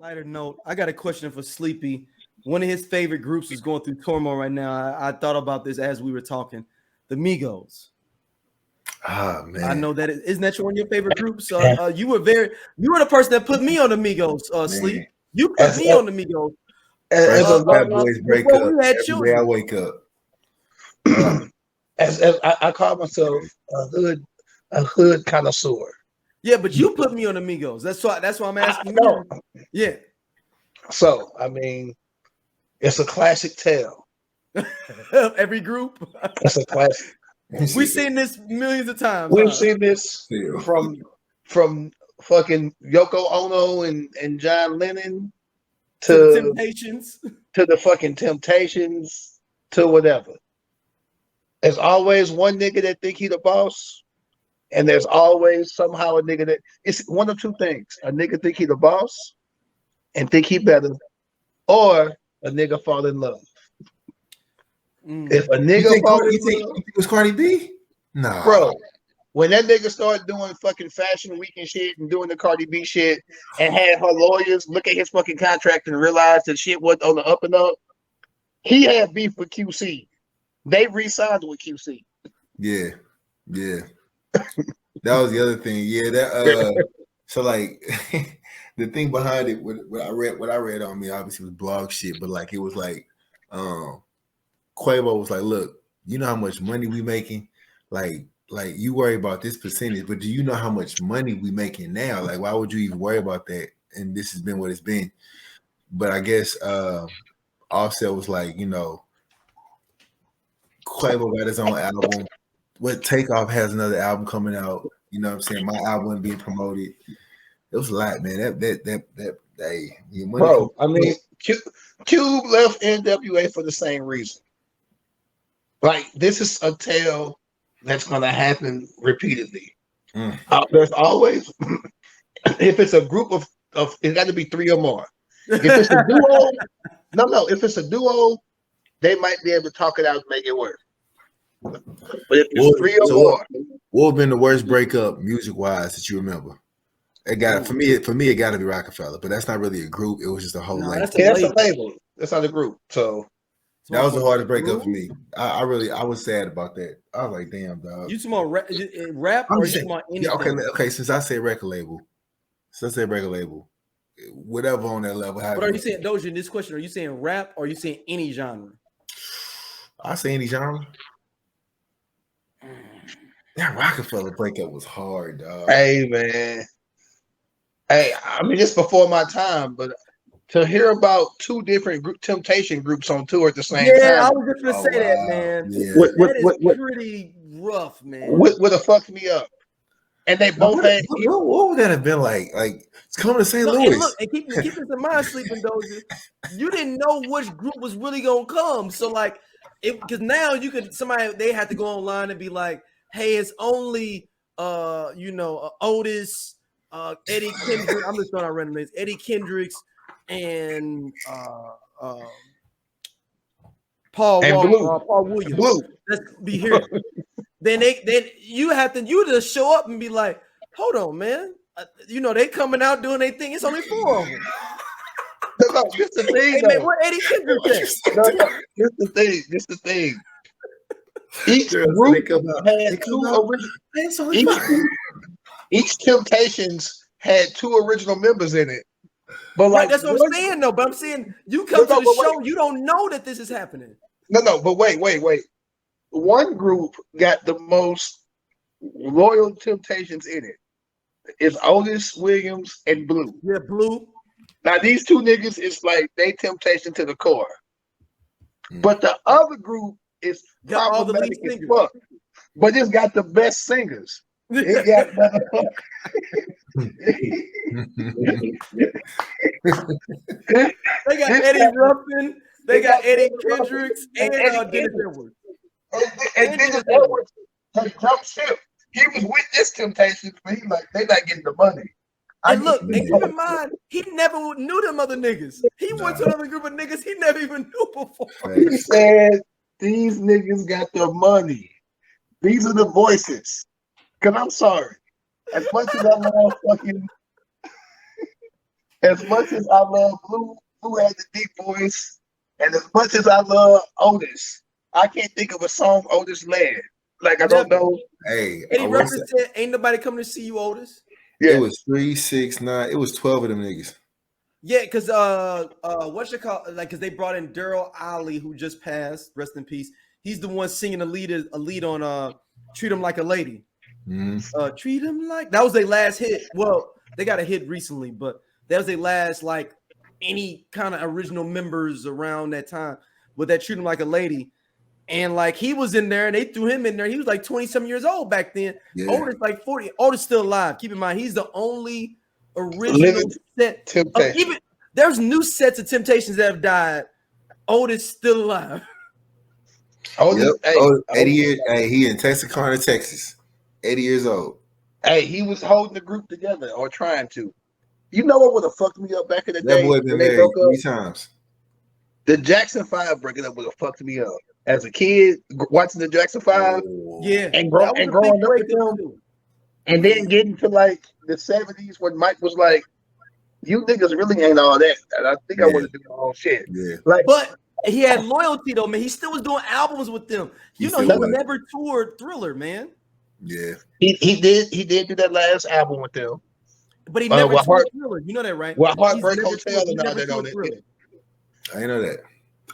lighter note, I got a question for Sleepy. One of his favorite groups is going through turmoil right now. I thought about this as we were talking. The Migos. Ah, man. I know that isn't that one of your favorite groups? You were the person that put me on the Migos. Sleep. You put me on the Migos. As a Bad Boys break up. Every day I wake up. As I call myself a hood connoisseur. Yeah, but you put me on the Migos. That's why I'm asking you. Yeah. So I mean, it's a classic tale. Every group. It's a classic. We've seen this millions of times. We've seen this from fucking Yoko Ono and John Lennon to the Temptations, to the fucking Temptations, to whatever. There's always one nigga that think he the boss, and there's always somehow a nigga that it's one of two things: a nigga think he the boss and think he better, or a nigga fall in love. If a nigga fall in love, you think it was Cardi B? No, bro. When that nigga started doing fucking Fashion Week and shit and doing the Cardi B shit and had her lawyers look at his fucking contract and realize that shit wasn't on the up and up, he had beef with QC. They re-signed with QC. Yeah. That was the other thing. Yeah, that so like the thing behind it, what I read on me obviously was blog shit, but like it was like Quavo was like, look, you know how much money we making? Like you worry about this percentage, but do you know how much money we making now? Like, why would you even worry about that? And this has been what it's been. But I guess Offset was like, you know, Quavo got his own album. What Takeoff has another album coming out. You know what I'm saying? My album being promoted. It was a lot, man. That hey, bro. I mean, Cube left NWA for the same reason. Like, this is a tale that's going to happen repeatedly. There's always, if it's a group of it's got to be three or more. If it's a duo, if it's a duo, they might be able to talk it out and make it work. But if it's three or more, what would have been the worst breakup music wise that you remember? It got for me. It got to be Rockefeller, but that's not really a group. It was just a whole label. That's a label. That's not a group. So that was the hardest breakup for me. I was sad about that. I was like, damn, dog. You talking about rap or you talking about anything? Yeah, okay. Since I say record label, whatever on that level. But are you saying, Doja, in this question, are you saying rap or are you saying any genre? I say any genre. That Rockefeller breakup was hard, dog. Hey, man. Hey, I mean, it's before my time, but to hear about two different Temptation groups on tour at the same time. Yeah, I was just gonna say that, man. Yeah. That is pretty rough, man. Would have fucked me up. And they both had. What would that have been like? Like, it's coming to St. Louis. And look, and keep this in mind, Sleeping Doja. You didn't know which group was really gonna come, so like, because now you could they had to go online and be like, hey, it's only Otis, Eddie Kendrick. I'm just throwing out random names. Eddie Kendricks and Paul Williams. Blue. Let's be here. then you just show up and be like, hold on, man. They coming out doing their thing. It's only 4 of them. No, just the thing. Hey, man, where Eddie Kendrick at? No, just the thing. Each group had two original. Each Temptations had 2 original members in it. But like, that's what I'm saying, though. But I'm saying you come to the show, you don't know that this is happening. No, but wait. One group got the most loyal Temptations in it. It's Otis, Williams, and Blue. Yeah, Blue. Now these 2 niggas is like they Temptation to the core. But the other group is got all the lead singers, but it's got the best singers. It got they got Eddie Ruffin, they got Eddie Kendricks, and Dennis Edwards. And Dennis Edwards jumped ship. He was with this Temptation, but he like they not getting the money. And look, and keep in mind, he never knew them other niggas. He went to another group of niggas he never even knew before. He said, these niggas got their money. These are the voices. Because I'm sorry. As much as I love fucking As much as I love Blue had the deep voice, and as much as I love Otis, I can't think of a song Otis led. Like I don't know. Hey, Eddie I Ruffin was, said, "Ain't nobody coming to see you, Otis." it Yeah, was 3, 6, 9. It was 12 of them niggas. Yeah, because what's it called? Like, because they brought in Daryl Ali, who just passed, rest in peace. He's the one singing a lead on "Treat 'Em Like a Lady." Treat 'Em like that was their last hit. Well, they got a hit recently, but that was their last like any kind of original members around that time. With that "Treat 'Em Like a Lady," and like he was in there, and they threw him in there. He was like 20-some years old back then. Yeah. Otis like 40. Otis still alive. Keep in mind, he's the only original Living set of Temptation. even. There's new sets of Temptations that have died. Otis still alive. Otis, Yep. hey, Oh, 80 Otis, years. Hey, he in Texarkana, Texas. 80 years old. hey, he was holding the group together or trying to. You know what would have fucked me up back in the That day boy when been they married broke up? 3 times. The Jackson 5 breaking up would have fucked me up. As a kid, watching the Jackson 5 Yeah, and that was a growing big up with breakup them, too. and then getting to like the 70s when Mike was like, you niggas really ain't all that. And I think I Yeah. want to do my own shit. Yeah. Like, But he had loyalty though, man. He still was doing albums with them. You know, he still was. never toured Thriller, man. Yeah. he did do that last album with them. But he never Well, toured Thriller. You know that, right? He's Heartbreak never Hotel toured, he and all never that on toured it. Thriller. I ain't know that.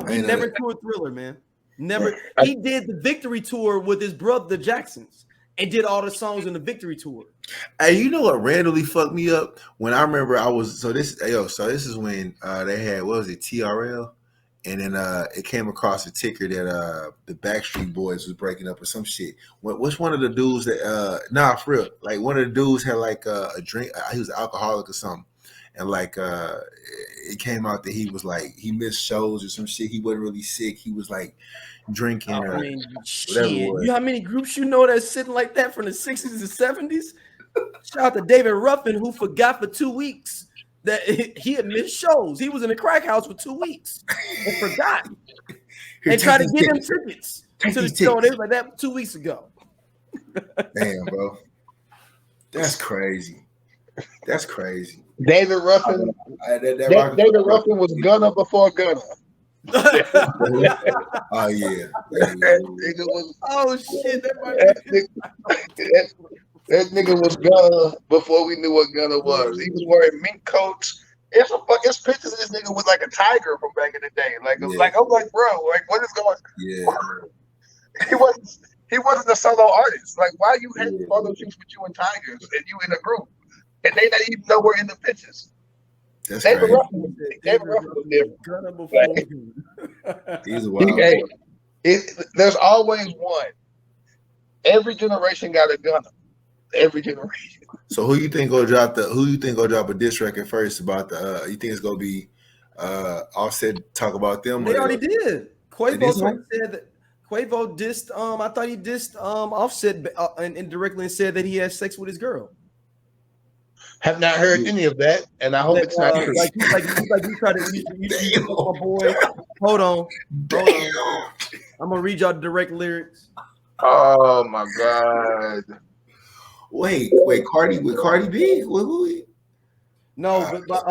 He never toured Thriller, man. Never. He did the Victory Tour with his brother, the Jacksons, and did all the songs in the Victory Tour. Hey, you know what randomly fucked me up? When I remember I was so this is when they had, what was it, TRL? And then it came across a ticker that the Backstreet Boys was breaking up or some shit. What's one of the dudes that for real, like one of the dudes had like a drink, he was an alcoholic or something. And like it came out that he was like, he missed shows or some shit. He wasn't really sick. He was like drinking or I mean, whatever it shit. was. You know how many groups you know that's sitting like that from the 60s and 70s? Shout out to David Ruffin, who forgot for 2 weeks that he had missed shows. He was in the crack house for 2 weeks and forgot. And tried to get him tickets to the show. They was like that 2 weeks ago. Damn, bro. That's crazy. That's crazy. David Ruffin. David Ruffin was Gunna before Gunna. Oh yeah. Oh shit! That nigga was Gunna before we knew what Gunna was. He was wearing mink coats. It's pictures of this nigga with like a tiger from back in the day. Like I'm like, bro, like what is going? Yeah. He wasn't a solo artist. Like, why you had photo shoots with you and tigers and you in a group, and they not even nowhere in the pictures? That's David crazy. Ruffin was different. He's a wild. There's always one. Every generation got a Gunna. Every generation. So who you think gonna drop a diss record first about the you think it's gonna be Offset talk about them? They already did. Quavo said that Quavo dissed I thought he dissed Offset and indirectly said that he had sex with his girl. Have not heard any of that, and I hope it's not true. Like you try to use my boy. Hold on. I'm gonna read y'all the direct lyrics. Oh my god. Wait, Cardi B? No, but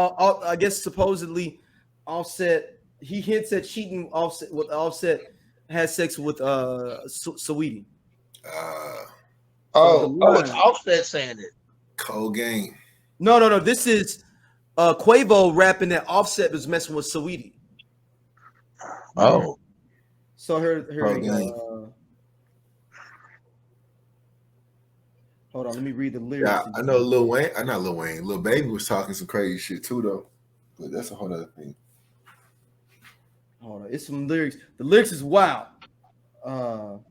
I guess supposedly Offset, he hints at cheating Offset has sex with Saweetie. It's Offset saying it. Cold game. No. This is Quavo rapping that Offset was messing with Saweetie. Oh. So here hold on, let me read the lyrics. Yeah, I know Lil Wayne. Not Lil Wayne. Lil Baby was talking some crazy shit too, though. But that's a whole other thing. Hold on, it's some lyrics. The lyrics is wild. Hold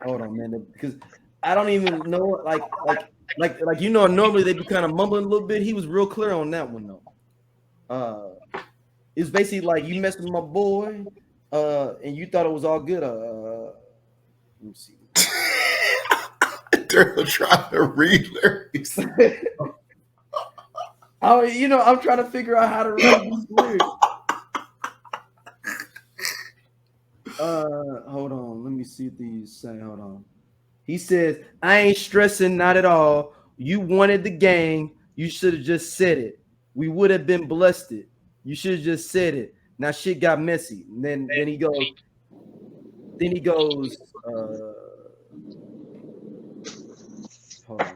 on, man, because I don't even know. Like normally they be kind of mumbling a little bit. He was real clear on that one though. It's basically like you messed with my boy, and you thought it was all good. Let me see. They're trying to read lyrics. I'm trying to figure out how to read these lyrics. Hold on. Let me see what these say. Hold on. He says, I ain't stressing, not at all. You wanted the gang. You should have just said it. We would have been blessed. You should have just said it. Now shit got messy. And then he goes. Hold on.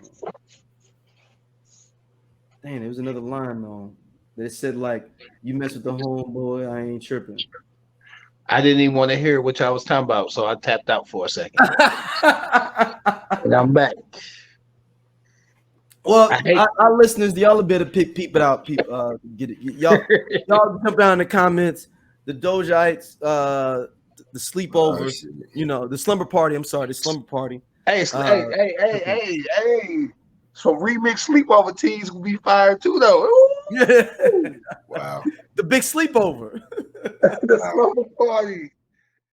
Dang, there was another line though that said like, "You mess with the homeboy, I ain't tripping." I didn't even want to hear what y'all was talking about, so I tapped out for a second. And I'm back. Well, our listeners, y'all better peep it out. Get it. Y'all jump down in the comments. The Dojites, the sleepovers, the slumber party. I'm sorry, the slumber party. Hey. Some remix sleepover teas will be fired too, though. Yeah. Wow. The big sleepover. The slumber party.